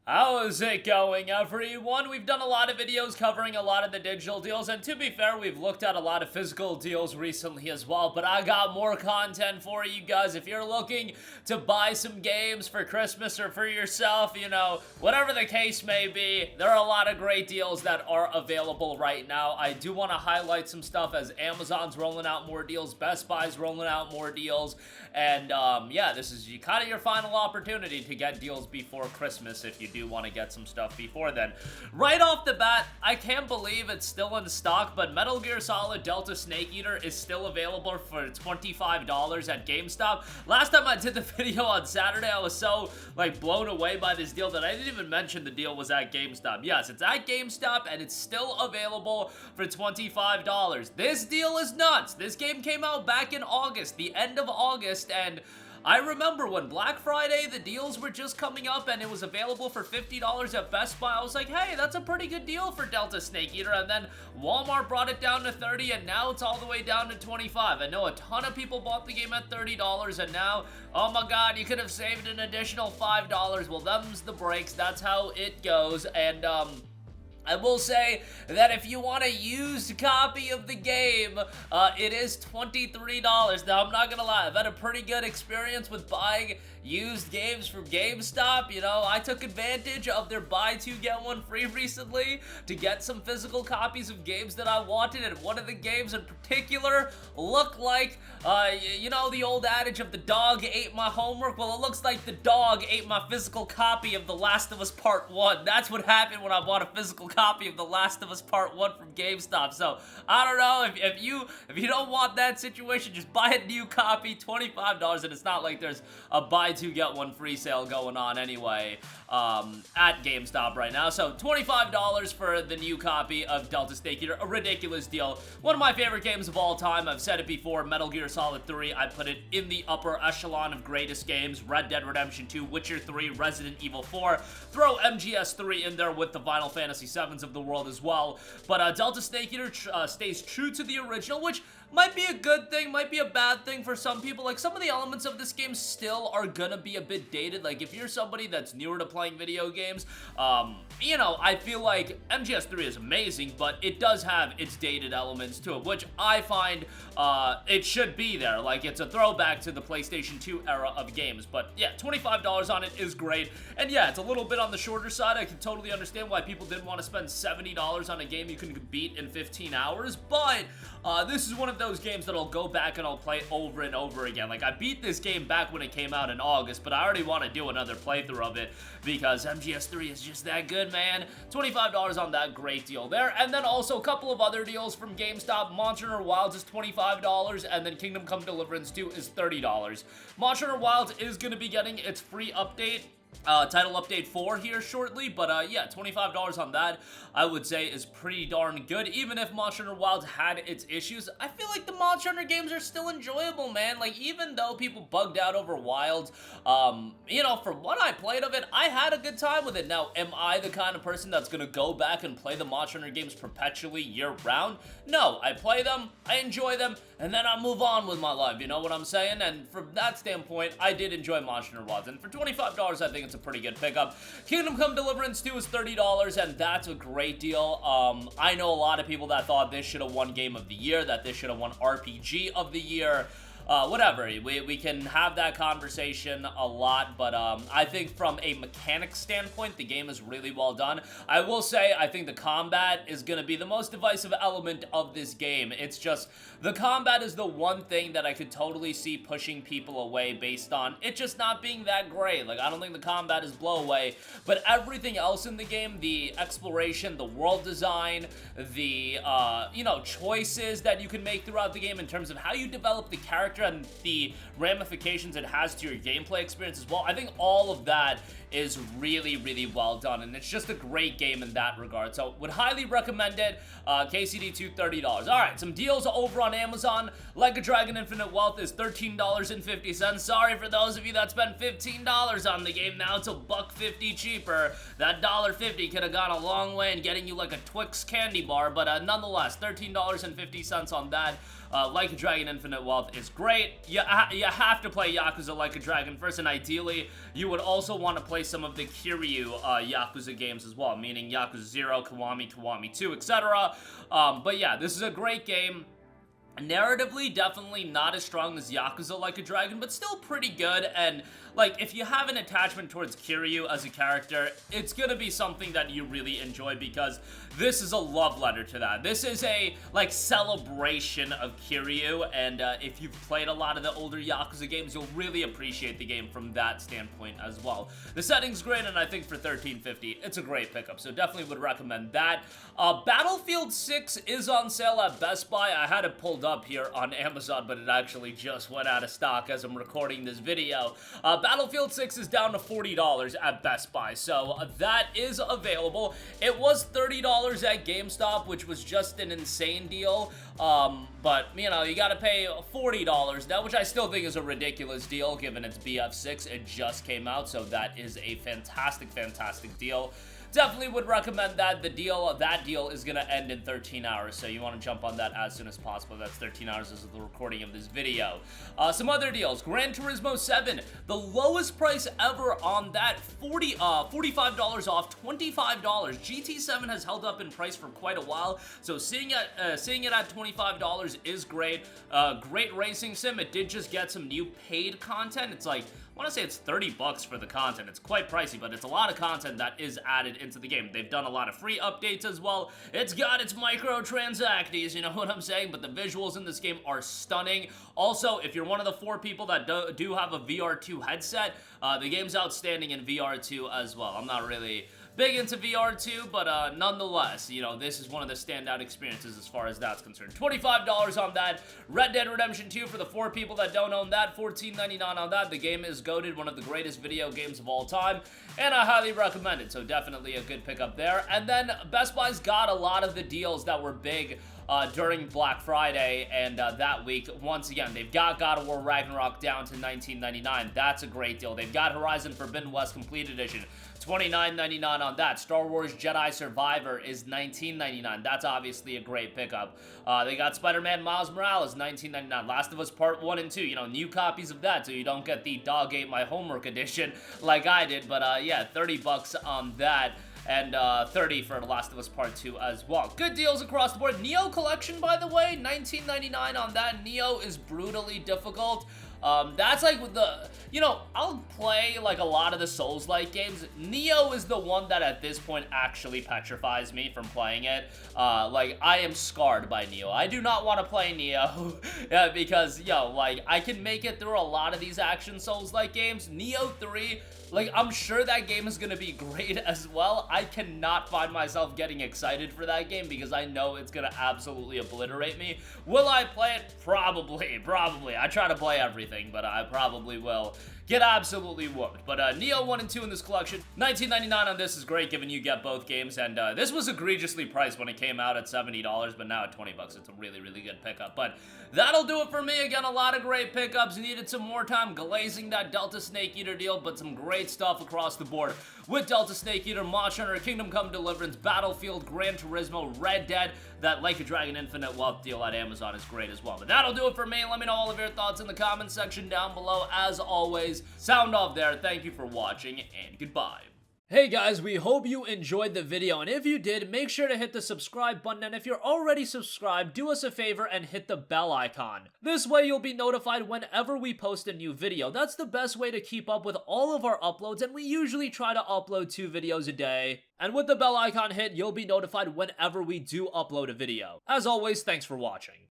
How's it going, everyone? We've done a lot of videos covering a lot of the digital deals, and to be fair, we've looked at a lot of physical deals recently as well, but I got more content for you guys. If you're looking to buy some games for Christmas or for yourself, you know, whatever the case may be, there are a lot of great deals that are available right now. I do want to highlight some stuff as Amazon's rolling out more deals, Best Buy's rolling out more deals, and yeah, this is kind of your final opportunity to get deals before Christmas if you do want to get some stuff before then. Right off the bat, I can't believe it's still in stock, but Metal Gear Solid Delta Snake Eater is still available for $25 at GameStop. Last time I did the video on Saturday, I was so blown away by this deal that I didn't even mention the deal was at GameStop. Yes, it's at GameStop and it's still available for $25. This deal is nuts. This game came out back in August, the end of August, and I remember when Black Friday, the deals were just coming up and it was available for $50 at Best Buy. I was like, hey, that's a pretty good deal for Delta Snake Eater. And then Walmart brought it down to $30 and now it's all the way down to $25. I know a ton of people bought the game at $30 and now, oh my god, you could have saved an additional $5. Well, them's the breaks. That's how it goes. And, I will say that if you want a used copy of the game, it is $23. Now, I'm not gonna lie, I've had a pretty good experience with buying used games from GameStop. You know, I took advantage of their buy two get one free recently to get some physical copies of games that I wanted, and one of the games in particular looked like, you know, the old adage of the dog ate my homework. Well, it looks like the dog ate my physical copy of The Last of Us Part 1. That's what happened when I bought a physical copy of The Last of Us Part 1 from GameStop. So, I don't know, if you don't want that situation, just buy a new copy, $25, and it's not like there's a buy two get one free sale going on anyway at GameStop right now. So $25 for the new copy of Delta Snake Eater, a ridiculous deal. One of my favorite games of all time. I've said it before, Metal Gear Solid 3. I put it in the upper echelon of greatest games. Red Dead Redemption 2, Witcher 3, Resident Evil 4. Throw MGS3 in there with the Final Fantasy 7s of the world as well. But Delta Snake Eater stays true to the original, which might be a good thing, might be a bad thing for some people. Like, some of the elements of this game still are gonna be a bit dated. Like, if you're somebody that's newer to playing video games, you know, I feel like MGS3 is amazing, but it does have its dated elements to it, which I find it should be there. Like, it's a throwback to the PlayStation 2 era of games. But yeah, $25 on it is great. And yeah, it's a little bit on the shorter side. I can totally understand why people didn't want to spend $70 on a game you can beat in 15 hours, but this is one of those games that I'll go back and I'll play over and over again. Like, I beat this game back when it came out in August, but I already want to do another playthrough of it because MGS3 is just that good, man. $25 on that, great deal there. And then also a couple of other deals from GameStop. Monster Hunter Wilds is $25, and then Kingdom Come Deliverance 2 is $30. Monster Hunter Wilds is going to be getting its free update, title update 4 here shortly, but yeah, $25 on that I would say is pretty darn good. Even if Monster Hunter Wilds had its issues, I feel like the Monster Hunter games are still enjoyable, man. Like, even though people bugged out over Wilds, you know, from what I played of it, I had a good time with it. Now, am I the kind of person that's gonna go back and play the Monster Hunter games perpetually year-round? No, I play them, I enjoy them, and then I move on with my life, you know what I'm saying? And from that standpoint, I did enjoy Monster Hunter Wilds, and for $25, I think it's a pretty good pickup. Kingdom Come Deliverance 2 is $30, and that's a great deal. I know a lot of people that thought this should have won Game of the Year, that this should have won RPG of the Year. Whatever, we can have that conversation a lot, but I think from a mechanics standpoint, the game is really well done. I will say, I think the combat is going to be the most divisive element of this game. It's just, the combat is the one thing that I could totally see pushing people away based on it just not being that great. Like, I don't think the combat is blow away, but everything else in the game, the exploration, the world design, the, you know, choices that you can make throughout the game in terms of how you develop the character and the ramifications it has to your gameplay experience as well. I think all of that is really, really well done, and it's just a great game in that regard. So, would highly recommend it. KCD2, $30. Alright, some deals over on Amazon. Like a Dragon Infinite Wealth is $13.50. Sorry for those of you that spent $15 on the game. Now it's a $1.50 cheaper. That $1.50 could have gone a long way in getting you like a Twix candy bar, but nonetheless, $13.50 on that. Like a Dragon Infinite Wealth is great. You have to play Yakuza Like a Dragon first, and ideally, you would also want to play play some of the Kiryu Yakuza games as well, meaning Yakuza 0, Kiwami, Kiwami 2, etc. But yeah, this is a great game. Narratively, definitely not as strong as Yakuza Like a Dragon, but still pretty good. And like, if you have an attachment towards Kiryu as a character, it's gonna be something that you really enjoy, because this is a love letter to that. This is a, like, celebration of Kiryu, and if you've played a lot of the older Yakuza games, you'll really appreciate the game from that standpoint as well. The setting's great, and I think for $13.50, it's a great pickup, so definitely would recommend that. Battlefield 6 is on sale at Best Buy. I had it pulled up here on Amazon, but it actually just went out of stock as I'm recording this video. Battlefield 6 is down to $40 at Best Buy, so that is available. It was $30 at GameStop, which was just an insane deal, but, you know, you gotta pay $40 now, which I still think is a ridiculous deal, given it's BF6. It just came out, so that is a fantastic, fantastic deal. Definitely would recommend that. That deal is gonna end in 13 hours, so you want to jump on that as soon as possible. That's 13 hours as of the recording of this video. Some other deals: Gran Turismo 7, the lowest price ever on that, $45 off, $25. GT7 has held up in price for quite a while, so seeing it at $25 is great. Great racing sim. It did just get some new paid content. It's like, I want to say it's 30 bucks for the content. It's quite pricey, but it's a lot of content that is added into the game. They've done a lot of free updates as well. It's got its microtransactions, you know what I'm saying? But the visuals in this game are stunning. Also, if you're one of the 4 people that do have a VR2 headset, the game's outstanding in VR2 as well. I'm not really big into VR2, but nonetheless, you know, this is one of the standout experiences as far as that's concerned. $25 on that. Red Dead Redemption 2 for the 4 people that don't own that, $14.99 on that. The game is goated, one of the greatest video games of all time, and I highly recommend it, so definitely a good pickup there. And then Best Buy's got a lot of the deals that were big during Black Friday and that week. Once again, they've got God of War Ragnarok down to $19.99. That's a great deal. They've got Horizon Forbidden West Complete Edition, $29.99 on that. Star Wars Jedi Survivor is $19.99. That's obviously a great pickup. They got Spider-Man Miles Morales, $19.99. Last of Us Part 1 and 2, you know, new copies of that, so you don't get the Dog Ate My Homework edition like I did, but yeah, 30 bucks on that. And 30 for The Last of Us Part 2 as well. Good deals across the board. Nioh Collection, by the way, $19.99 on that. Nioh is brutally difficult. That's like with the, you know, I'll play like a lot of the Souls-like games. Nioh is the one that at this point actually petrifies me from playing it. Like, I am scarred by Nioh. I do not want to play Nioh because, yo, like, I can make it through a lot of these action Souls-like games. Nioh 3, like, I'm sure that game is going to be great as well. I cannot find myself getting excited for that game because I know it's going to absolutely obliterate me. Will I play it? Probably. I try to play everything, but I probably will get absolutely whooped. But Nioh 1 and 2 in this collection, $19.99 on this is great, given you get both games. And this was egregiously priced when it came out at $70, but now at 20 bucks, it's a really, really good pickup. But that'll do it for me. Again, a lot of great pickups. Needed some more time glazing that Delta Snake Eater deal, but some great stuff across the board with Delta Snake Eater, Monster Hunter, Kingdom Come Deliverance, Battlefield, Gran Turismo, Red Dead. That Like a Dragon Infinite Wealth deal at Amazon is great as well. But that'll do it for me. Let me know all of your thoughts in the comments section down below. As always, sound off there. Thank you for watching, and goodbye. Hey guys, we hope you enjoyed the video, and if you did, make sure to hit the subscribe button, and if you're already subscribed, do us a favor and hit the bell icon. This way you'll be notified whenever we post a new video. That's the best way to keep up with all of our uploads, and we usually try to upload 2 videos a day. And with the bell icon hit, you'll be notified whenever we do upload a video. As always, thanks for watching.